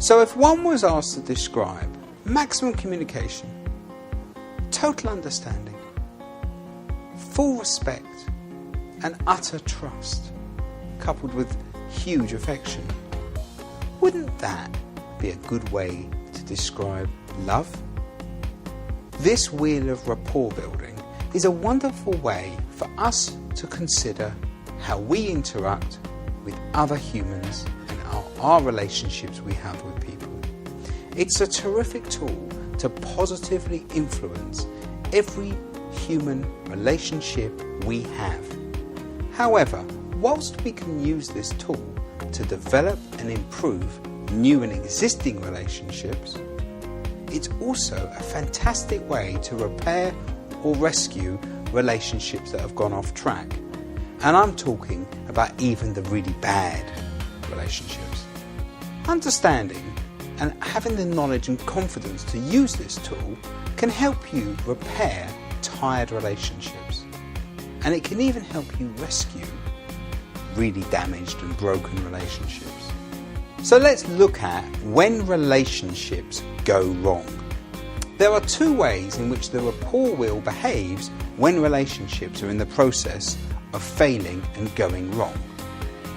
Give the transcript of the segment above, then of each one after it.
So if one was asked to describe maximum communication, total understanding, full respect and utter trust, coupled with huge affection, wouldn't that be a good way to describe love? This wheel of rapport building is a wonderful way for us to consider how we interact with other humans and our relationships we have with people. It's a terrific tool to positively influence every human relationship we have. However, whilst we can use this tool to develop and improve new and existing relationships, it's also a fantastic way to repair or rescue relationships that have gone off track. And I'm talking about even the really bad relationships. Understanding and having the knowledge and confidence to use this tool can help you repair tired relationships. And it can even help you rescue really damaged and broken relationships. So let's look at when relationships go wrong. There are two ways in which the rapport wheel behaves when relationships are in the process of failing and going wrong.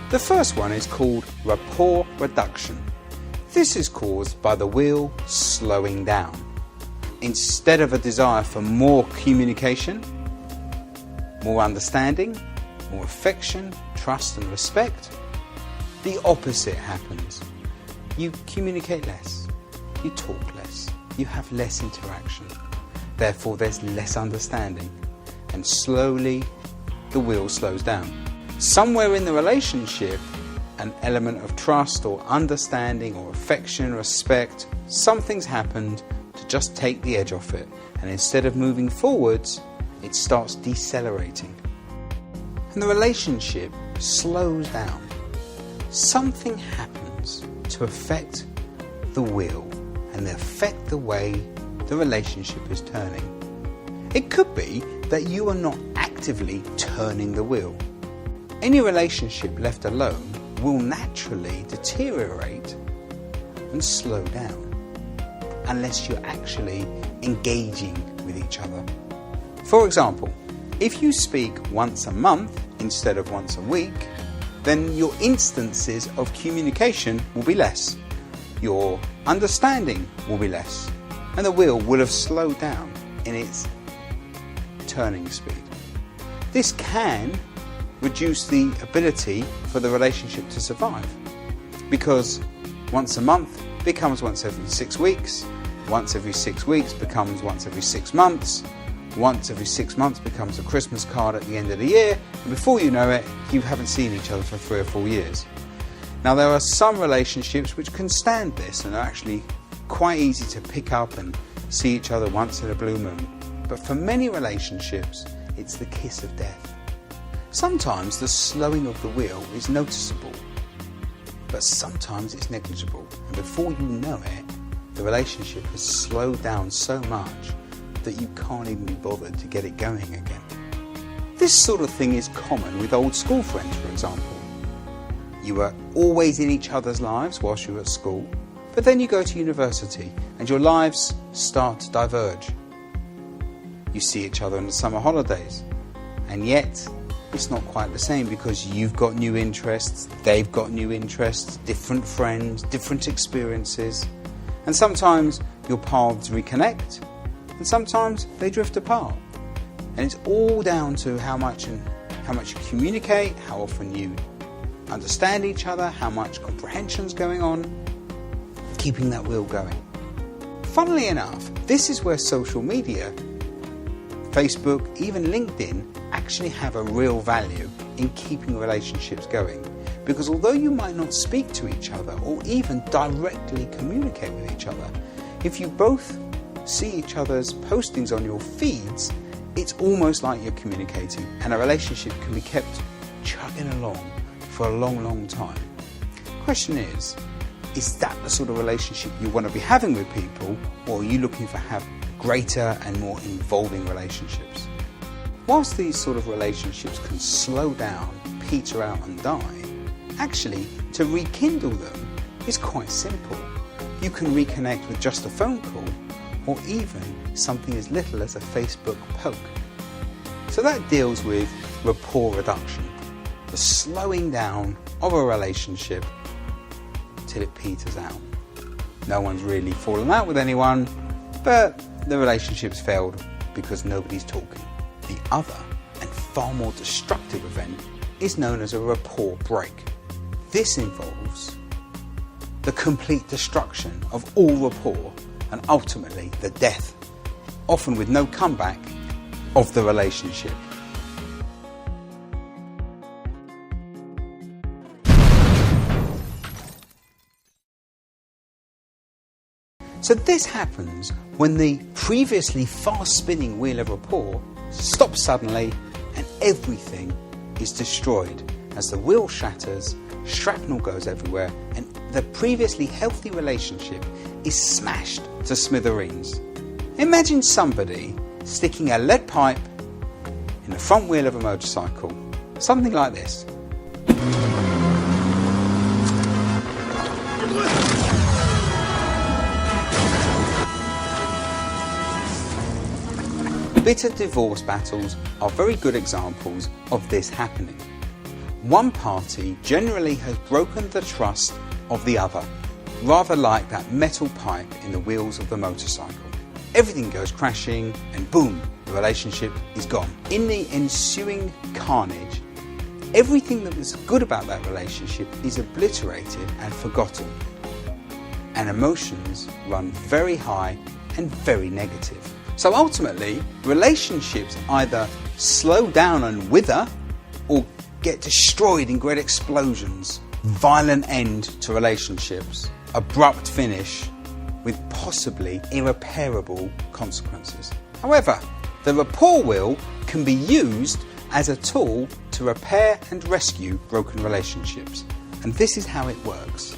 The first one is called rapport reduction. This is caused by the wheel slowing down. Instead of a desire for more communication, more understanding, more affection, trust and respect, the opposite happens. You communicate less, you talk less, you have less interaction. Therefore there's less understanding, and slowly the wheel slows down. Somewhere in the relationship, an element of trust or understanding or affection, respect, something's happened to just take the edge off it, and instead of moving forwards, it starts decelerating. And the relationship slows down. Something happens to affect the wheel and affect the way the relationship is turning. It could be that you are not actively turning the wheel. Any relationship left alone will naturally deteriorate and slow down unless you're actually engaging with each other. For example, if you speak once a month instead of once a week, then your instances of communication will be less, your understanding will be less, and the wheel will have slowed down in its turning speed. This can reduce the ability for the relationship to survive, because once a month becomes once every 6 weeks, once every 6 weeks becomes once every 6 months, once every 6 months becomes a Christmas card at the end of the year, and before you know it, you haven't seen each other for 3 or 4 years. Now there are some relationships which can stand this and are actually quite easy to pick up and see each other once in a blue moon. But for many relationships, it's the kiss of death. Sometimes the slowing of the wheel is noticeable, but sometimes it's negligible, and before you know it, the relationship has slowed down so much that you can't even be bothered to get it going again. This sort of thing is common with old school friends, for example. You were always in each other's lives whilst you were at school, but then you go to university and your lives start to diverge. You see each other in the summer holidays, and yet it's not quite the same because you've got new interests, they've got new interests, different friends, different experiences, and sometimes your paths reconnect, and sometimes they drift apart. And it's all down to how much you communicate, how often you understand each other, how much comprehension's going on, keeping that wheel going. Funnily enough, this is where social media, Facebook, even LinkedIn, actually have a real value in keeping relationships going. Because although you might not speak to each other or even directly communicate with each other, if you both see each other's postings on your feeds, it's almost like you're communicating, and a relationship can be kept chugging along for a long, long time. Question is that the sort of relationship you want to be having with people, or are you looking for have greater and more involving relationships? Whilst these sort of relationships can slow down, peter out and die, actually to rekindle them is quite simple. You can reconnect with just a phone call, or even something as little as a Facebook poke. So that deals with rapport reduction, the slowing down of a relationship till it peters out. No one's really fallen out with anyone, but the relationship's failed because nobody's talking. The other and far more destructive event is known as a rapport break. This involves the complete destruction of all rapport and ultimately the death, often with no comeback, of the relationship. So this happens when the previously fast-spinning wheel of rapport stops suddenly and everything is destroyed as the wheel shatters, shrapnel goes everywhere, and the previously healthy relationship is smashed to smithereens. Imagine somebody sticking a lead pipe in the front wheel of a motorcycle, something like this. Bitter divorce battles are very good examples of this happening. One party generally has broken the trust of the other, rather like that metal pipe in the wheels of the motorcycle. Everything goes crashing and boom, the relationship is gone. In the ensuing carnage, everything that was good about that relationship is obliterated and forgotten, and emotions run very high and very negative. So ultimately, relationships either slow down and wither or get destroyed in great explosions. Violent end to relationships, abrupt finish with possibly irreparable consequences. However, the rapport wheel can be used as a tool to repair and rescue broken relationships. And this is how it works.